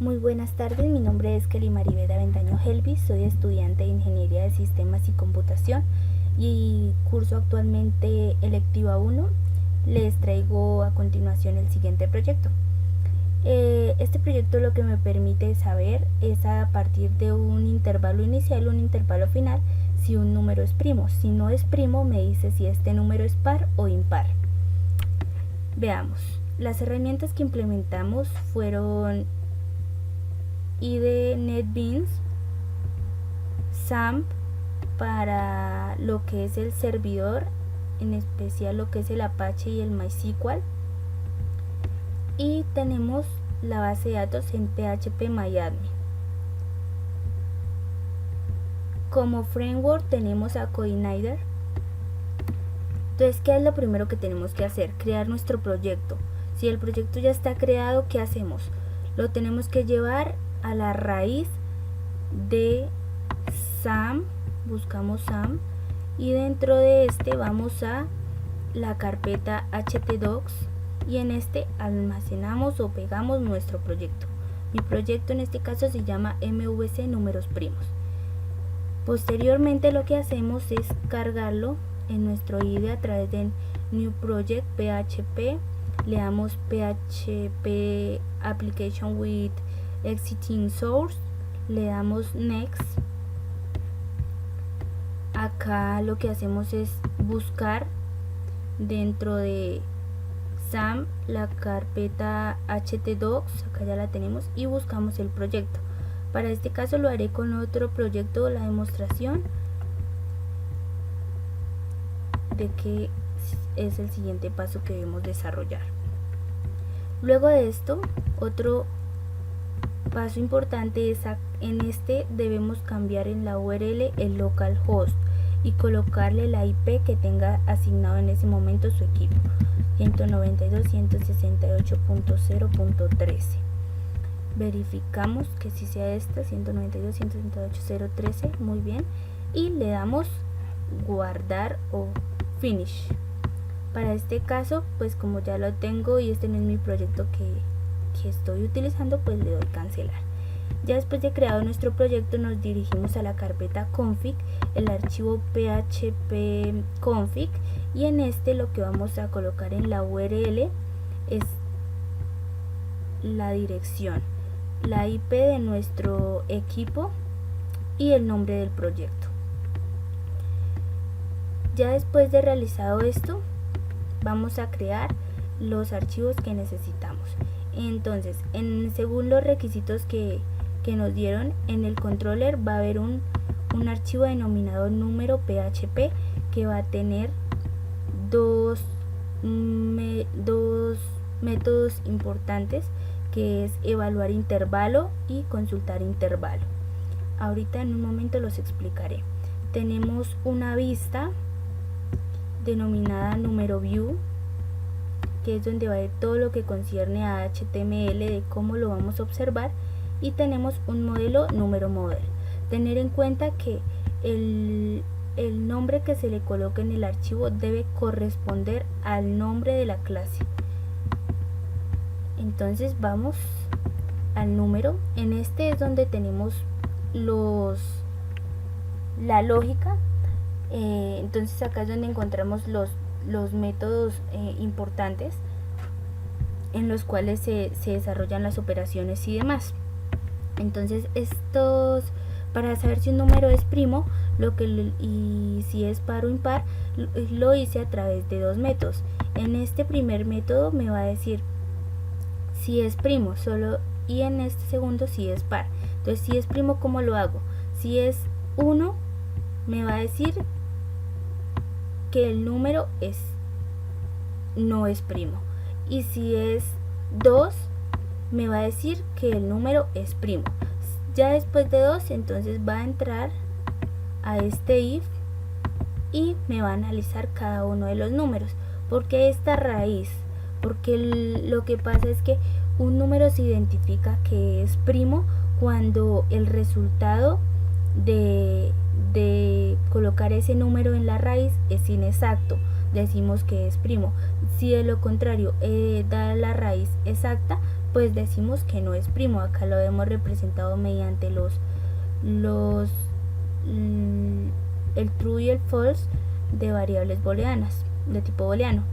Muy buenas tardes, mi nombre es Kelly Maribel Aventaño Helvis, soy estudiante de Ingeniería de Sistemas y Computación y curso actualmente electiva 1. Les traigo a continuación el siguiente proyecto. Este proyecto lo que me permite saber es a partir de un intervalo inicial, un intervalo final, si un número es primo. Si no es primo, me dice si este número es par o impar. Veamos, las herramientas que implementamos fueron IDE NetBeans, XAMPP para lo que es el servidor, en especial lo que es el Apache y el MySQL, y tenemos la base de datos en PHP-MyAdmin. Como framework tenemos a Coordinator. Entonces, ¿qué es lo primero que tenemos que hacer? Crear nuestro proyecto. Si el proyecto ya está creado, ¿qué hacemos? Lo tenemos que llevar a la raíz de SAM, buscamos SAM, y dentro de este vamos a la carpeta htdocs y en este almacenamos o pegamos nuestro proyecto. Mi proyecto en este caso se llama MVC números primos. Posteriormente lo que hacemos es cargarlo en nuestro IDE a través de New Project PHP, le damos PHP Application with Existing Source, le damos Next. Acá lo que hacemos es buscar dentro de SAM la carpeta htdocs, acá ya la tenemos, y buscamos el proyecto. Para este caso lo haré con otro proyecto, la demostración de que es el siguiente paso que debemos desarrollar. Luego de esto, otro paso importante es en este debemos cambiar en la URL el localhost y colocarle la IP que tenga asignado en ese momento su equipo, 192.168.0.13. verificamos que si sea esta, 192.168.0.13, muy bien, y le damos guardar o finish. Para este caso, pues como ya lo tengo y este no es mi proyecto que estoy utilizando, pues le doy cancelar. Ya después de creado nuestro proyecto nos dirigimos a la carpeta config, el archivo php config, y en este lo que vamos a colocar en la URL es la dirección, la IP de nuestro equipo y el nombre del proyecto. Ya después de realizado esto, vamos a crear los archivos que necesitamos. Entonces, según los requisitos que nos dieron, en el controller va a haber un archivo denominado número PHP que va a tener dos métodos importantes, que es evaluar intervalo y consultar intervalo. Ahorita en un momento los explicaré. Tenemos una vista denominada número view, que es donde va a ir todo lo que concierne a HTML, de cómo lo vamos a observar, y tenemos un modelo número model. Tener en cuenta que el nombre que se le coloca en el archivo debe corresponder al nombre de la clase. Entonces vamos al número. En este es donde tenemos la lógica. Entonces acá es donde encontramos los métodos importantes en los cuales se desarrollan las operaciones y demás. Entonces para saber si un número es primo y si es par o impar, lo hice a través de dos métodos. En este primer método me va a decir si es primo solo, y en este segundo si es par. Entonces, si es primo, ¿cómo lo hago? Si es 1, me va a decir que el número no es primo, y si es 2, me va a decir que el número es primo. Ya después de 2, entonces va a entrar a este if y me va a analizar cada uno de los números. ¿Por qué esta raíz? Porque lo que pasa es que un número se identifica que es primo cuando el resultado de colocar ese número en la raíz es inexacto, decimos que es primo. Si de lo contrario da la raíz exacta, pues decimos que no es primo. Acá lo hemos representado mediante el true y el false de variables booleanas, de tipo booleano.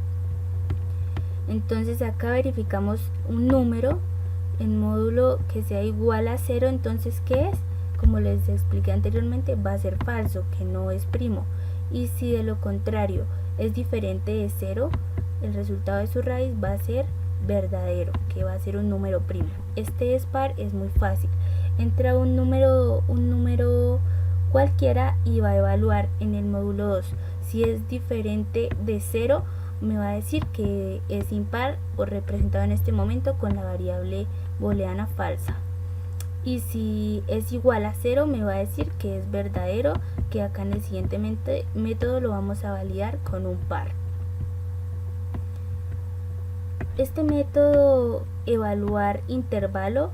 Entonces acá verificamos un número en módulo que sea igual a 0, entonces ¿qué es? Como les expliqué anteriormente, va a ser falso, que no es primo. Y si de lo contrario es diferente de 0, el resultado de su raíz va a ser verdadero, que va a ser un número primo. Este es par, es muy fácil. Entra un número cualquiera y va a evaluar en el módulo 2. Si es diferente de 0, me va a decir que es impar o representado en este momento con la variable booleana falsa. Y si es igual a 0, me va a decir que es verdadero, que acá en el siguiente método lo vamos a validar con un par. Este método evaluar intervalo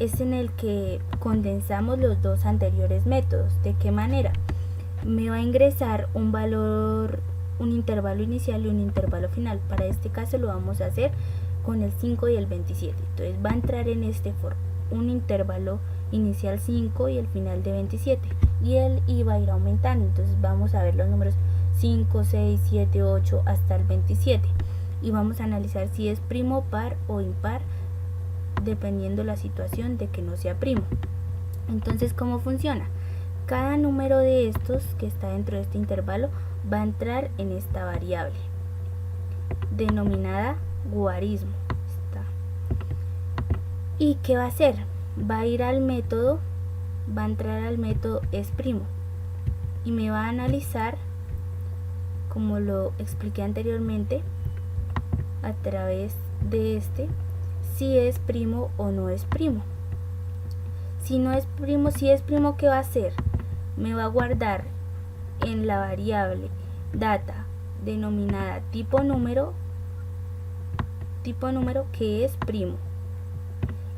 es en el que condensamos los dos anteriores métodos. ¿De qué manera? Me va a ingresar un valor, un intervalo inicial y un intervalo final. Para este caso lo vamos a hacer con el 5 y el 27. Entonces va a entrar en este for un intervalo inicial 5 y el final de 27. Y el i va a ir aumentando. Entonces vamos a ver los números 5, 6, 7, 8 hasta el 27. Y vamos a analizar si es primo, par o impar, dependiendo la situación de que no sea primo. Entonces, ¿cómo funciona? Cada número de estos que está dentro de este intervalo va a entrar en esta variable denominada guarismo. ¿Y qué va a hacer? Va a ir al método, va a entrar al método es primo y me va a analizar, como lo expliqué anteriormente, a través de si es primo o no es primo. Si no es primo, si es primo, ¿qué va a hacer? Me va a guardar en la variable data denominada tipo número que es primo.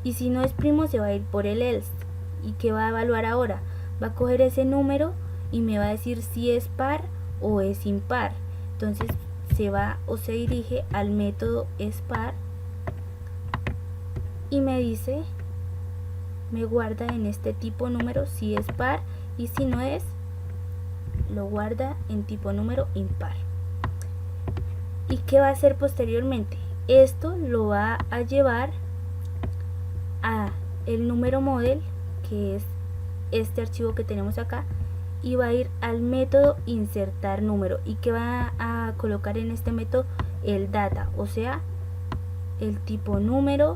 Y si no es primo, se va a ir por el else. ¿Y qué va a evaluar ahora? Va a coger ese número y me va a decir si es par o es impar. Entonces se va o se dirige al método es par y me dice, me guarda en este tipo número si es par, y si no es, lo guarda en tipo número impar. ¿Y qué va a hacer posteriormente? Esto lo va a llevar a el número model, que es este archivo que tenemos acá, y va a ir al método insertar número. ¿Y que va a colocar en este método? El data, o sea, el tipo número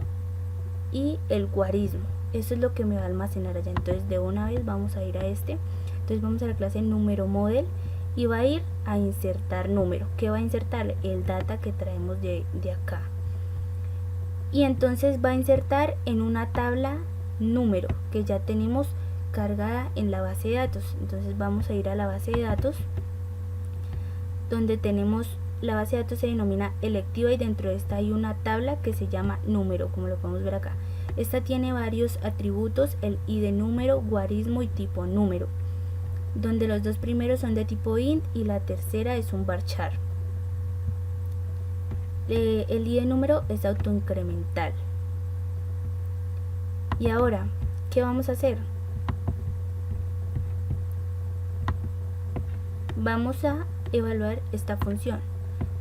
y el guarismo. Eso es lo que me va a almacenar allá. Entonces de una vez vamos a ir a entonces vamos a la clase número model y va a ir a insertar número. ¿Qué va a insertar? El data que traemos de acá. Y entonces va a insertar en una tabla número que ya tenemos cargada en la base de datos. Entonces vamos a ir a la base de datos, donde tenemos la base de datos se denomina electiva, y dentro de esta hay una tabla que se llama número, como lo podemos ver acá. Esta tiene varios atributos, el id de número, guarismo y tipo número, donde los dos primeros son de tipo int y la tercera es un varchar. El id de número es autoincremental. Y ahora, ¿qué vamos a hacer? Vamos a evaluar esta función,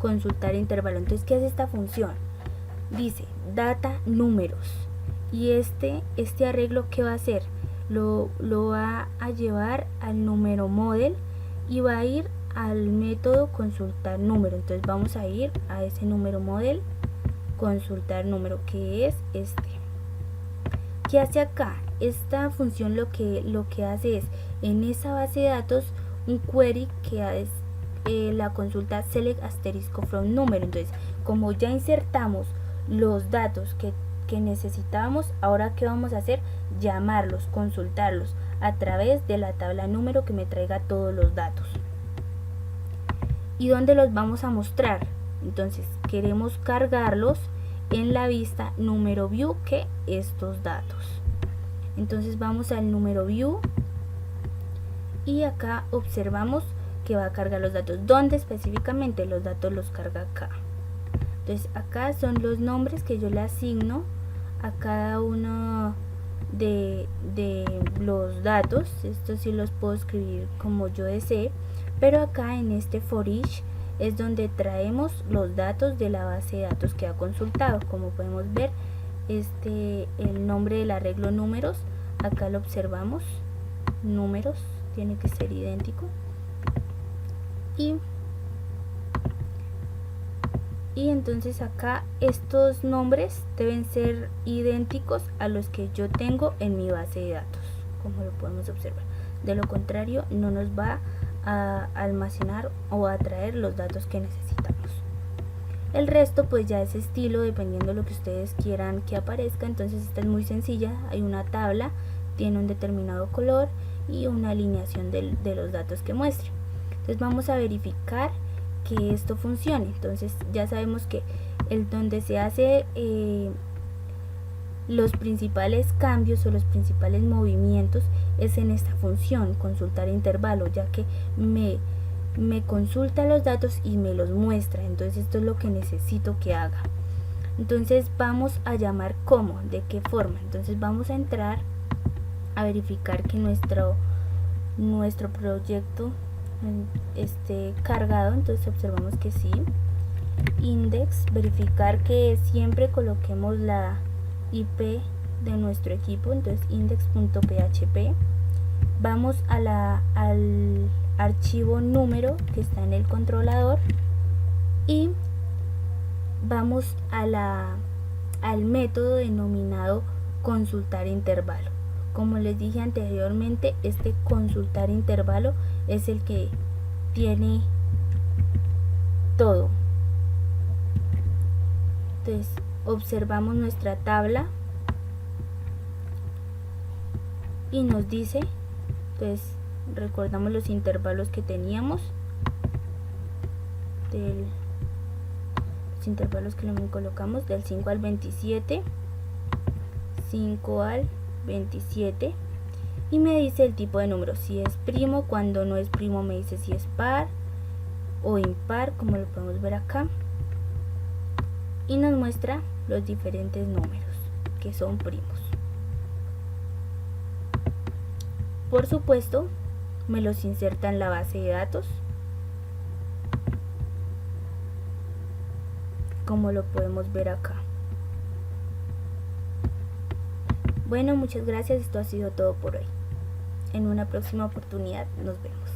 consultar intervalo. Entonces, ¿qué hace esta función? Dice data números, y este arreglo, ¿qué va a hacer? Lo va a llevar al número model y va a ir al método consultar número. Entonces vamos a ir a ese número model, consultar número, que es este. ¿Qué hace acá? Esta función lo que hace es, en esa base de datos, un query que es la consulta select asterisco from número. Entonces, como ya insertamos los datos que necesitábamos, ahora ¿qué vamos a hacer? Llamarlos, consultarlos a través de la tabla número que me traiga todos los datos. ¿Y dónde los vamos a mostrar? Entonces queremos cargarlos en la vista número view, que estos datos. Entonces vamos al número view y acá observamos que va a cargar los datos. ¿Dónde específicamente? Los datos los carga acá. Entonces acá son los nombres que yo le asigno a cada uno de los datos. Estos sí los puedo escribir como yo desee, pero acá en este for each es donde traemos los datos de la base de datos que ha consultado. Como podemos ver, el nombre del arreglo números, acá lo observamos, números tiene que ser idéntico, y entonces acá estos nombres deben ser idénticos a los que yo tengo en mi base de datos, como lo podemos observar. De lo contrario, no nos va a almacenar o a traer los datos que necesitamos. El resto pues ya es estilo, dependiendo de lo que ustedes quieran que aparezca. Entonces esta es muy sencilla, hay una tabla, tiene un determinado color y una alineación de los datos que muestre. Entonces vamos a verificar que esto funcione. Entonces ya sabemos que donde se hace los principales cambios o los principales movimientos es en esta función, consultar intervalo, ya que me consulta los datos y me los muestra. Entonces esto es lo que necesito que haga. Entonces vamos a llamar cómo, de qué forma. Entonces vamos a entrar a verificar que nuestro proyecto esté cargado. Entonces observamos que sí. Index, verificar que siempre coloquemos la IP de nuestro equipo, entonces index.php. Vamos al archivo número que está en el controlador y vamos al método denominado consultar intervalo. Como les dije anteriormente, este consultar intervalo es el que tiene todo. Entonces observamos nuestra tabla y nos dice, pues recordamos los intervalos que teníamos, los intervalos que le colocamos del 5 al 27, 5 al 27, y me dice el tipo de número, si es primo. Cuando no es primo me dice si es par o impar, como lo podemos ver acá, y nos muestra los diferentes números que son primos. Por supuesto, me los inserta en la base de datos, como lo podemos ver acá. Bueno, muchas gracias. Esto ha sido todo por hoy. En una próxima oportunidad nos vemos.